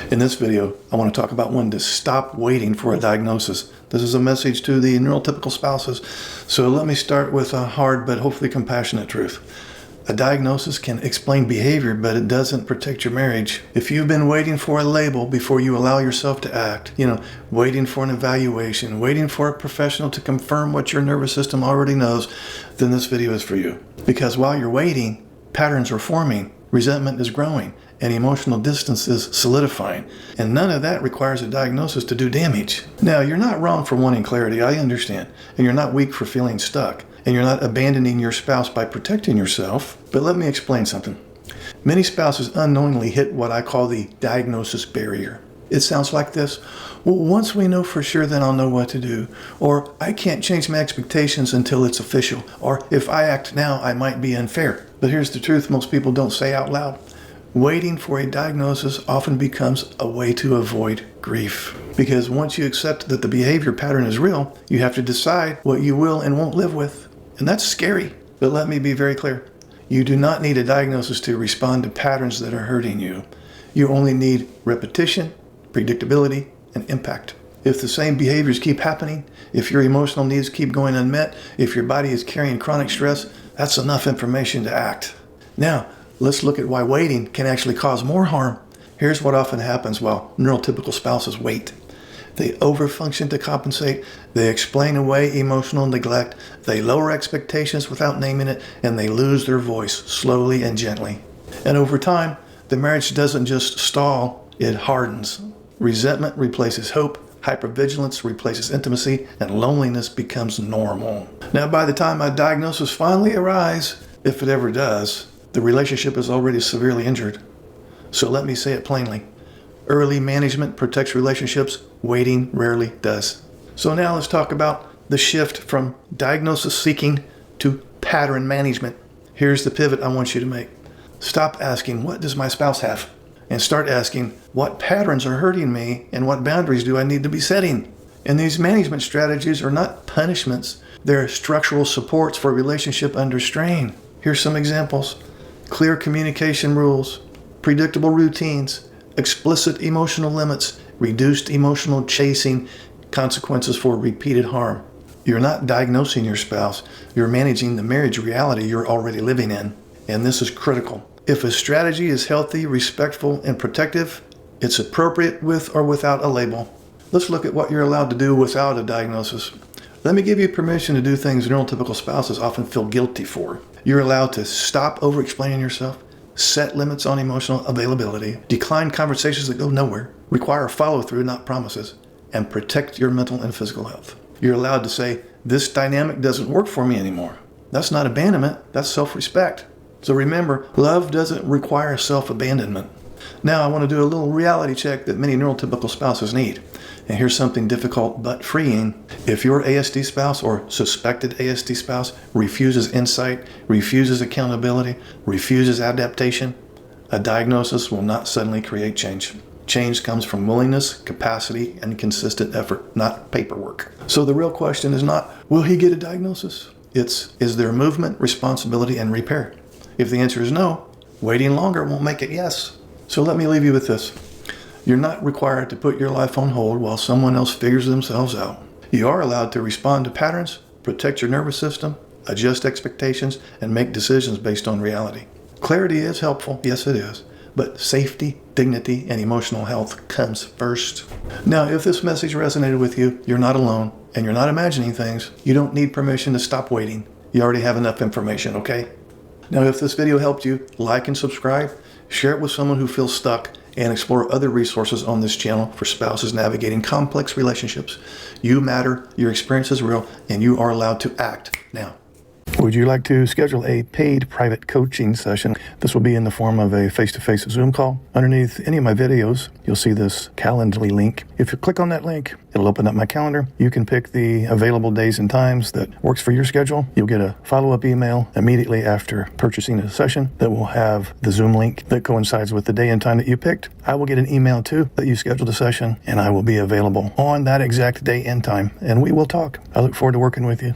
In this video, I want to talk about when to stop waiting for a diagnosis. This is a message to the neurotypical spouses. So let me start with a hard but hopefully compassionate truth. A diagnosis can explain behavior, but it doesn't protect your marriage. If you've been waiting for a label before you allow yourself to act, waiting for an evaluation, waiting for a professional to confirm what your nervous system already knows, then this video is for you. Because while you're waiting, patterns are forming, resentment is growing, and emotional distance is solidifying. And none of that requires a diagnosis to do damage. Now, you're not wrong for wanting clarity, I understand. And you're not weak for feeling stuck. And you're not abandoning your spouse by protecting yourself. But let me explain something. Many spouses unknowingly hit what I call the diagnosis barrier. It sounds like this: well, once we know for sure, then I'll know what to do. Or I can't change my expectations until it's official. Or if I act now, I might be unfair. But here's the truth most people don't say out loud. Waiting for a diagnosis often becomes a way to avoid grief. Because once you accept that the behavior pattern is real, you have to decide what you will and won't live with. And that's scary. But let me be very clear. You do not need a diagnosis to respond to patterns that are hurting you. You only need repetition, predictability, and impact. If the same behaviors keep happening, if your emotional needs keep going unmet, if your body is carrying chronic stress, that's enough information to act. Now, let's look at why waiting can actually cause more harm. Here's what often happens while neurotypical spouses wait. They overfunction to compensate, they explain away emotional neglect, they lower expectations without naming it, and they lose their voice slowly and gently. And over time, the marriage doesn't just stall, it hardens. Resentment replaces hope, hypervigilance replaces intimacy, and loneliness becomes normal. Now, by the time a diagnosis finally arrives, if it ever does, the relationship is already severely injured. So let me say it plainly. Early management protects relationships, waiting rarely does. So now let's talk about the shift from diagnosis seeking to pattern management. Here's the pivot I want you to make. Stop asking, what does my spouse have? And start asking, what patterns are hurting me and what boundaries do I need to be setting? And these management strategies are not punishments. They're structural supports for a relationship under strain. Here's some examples. Clear communication rules, predictable routines, explicit emotional limits, reduced emotional chasing, consequences for repeated harm. You're not diagnosing your spouse. You're managing the marriage reality you're already living in. And this is critical. If a strategy is healthy, respectful, and protective, it's appropriate with or without a label. Let's look at what you're allowed to do without a diagnosis. Let me give you permission to do things neurotypical spouses often feel guilty for. You're allowed to stop over-explaining yourself, set limits on emotional availability, decline conversations that go nowhere, require follow-through, not promises, and protect your mental and physical health. You're allowed to say, this dynamic doesn't work for me anymore. That's not abandonment, that's self-respect. So remember, love doesn't require self-abandonment. Now I want to do a little reality check that many neurotypical spouses need. And here's something difficult but freeing. If your ASD spouse or suspected ASD spouse refuses insight, refuses accountability, refuses adaptation, a diagnosis will not suddenly create change. Change comes from willingness, capacity, and consistent effort, not paperwork. So the real question is not, will he get a diagnosis? It's, is there movement, responsibility, and repair? If the answer is no, waiting longer won't make it yes. So let me leave you with this. You're not required to put your life on hold while someone else figures themselves out. You are allowed to respond to patterns, protect your nervous system, adjust expectations, and make decisions based on reality. Clarity is helpful, yes it is, but safety, dignity, and emotional health comes first. Now, if this message resonated with you, you're not alone, and you're not imagining things. You don't need permission to stop waiting. You already have enough information, okay? Now, if this video helped you, like and subscribe, share it with someone who feels stuck, and explore other resources on this channel for spouses navigating complex relationships. You matter, your experience is real, and you are allowed to act now. Would you like to schedule a paid private coaching session? This will be in the form of a face-to-face Zoom call. Underneath any of my videos, you'll see this Calendly link. If you click on that link, it'll open up my calendar. You can pick the available days and times that works for your schedule. You'll get a follow-up email immediately after purchasing a session that will have the Zoom link that coincides with the day and time that you picked. I will get an email too that you scheduled a session, and I will be available on that exact day and time, and we will talk. I look forward to working with you.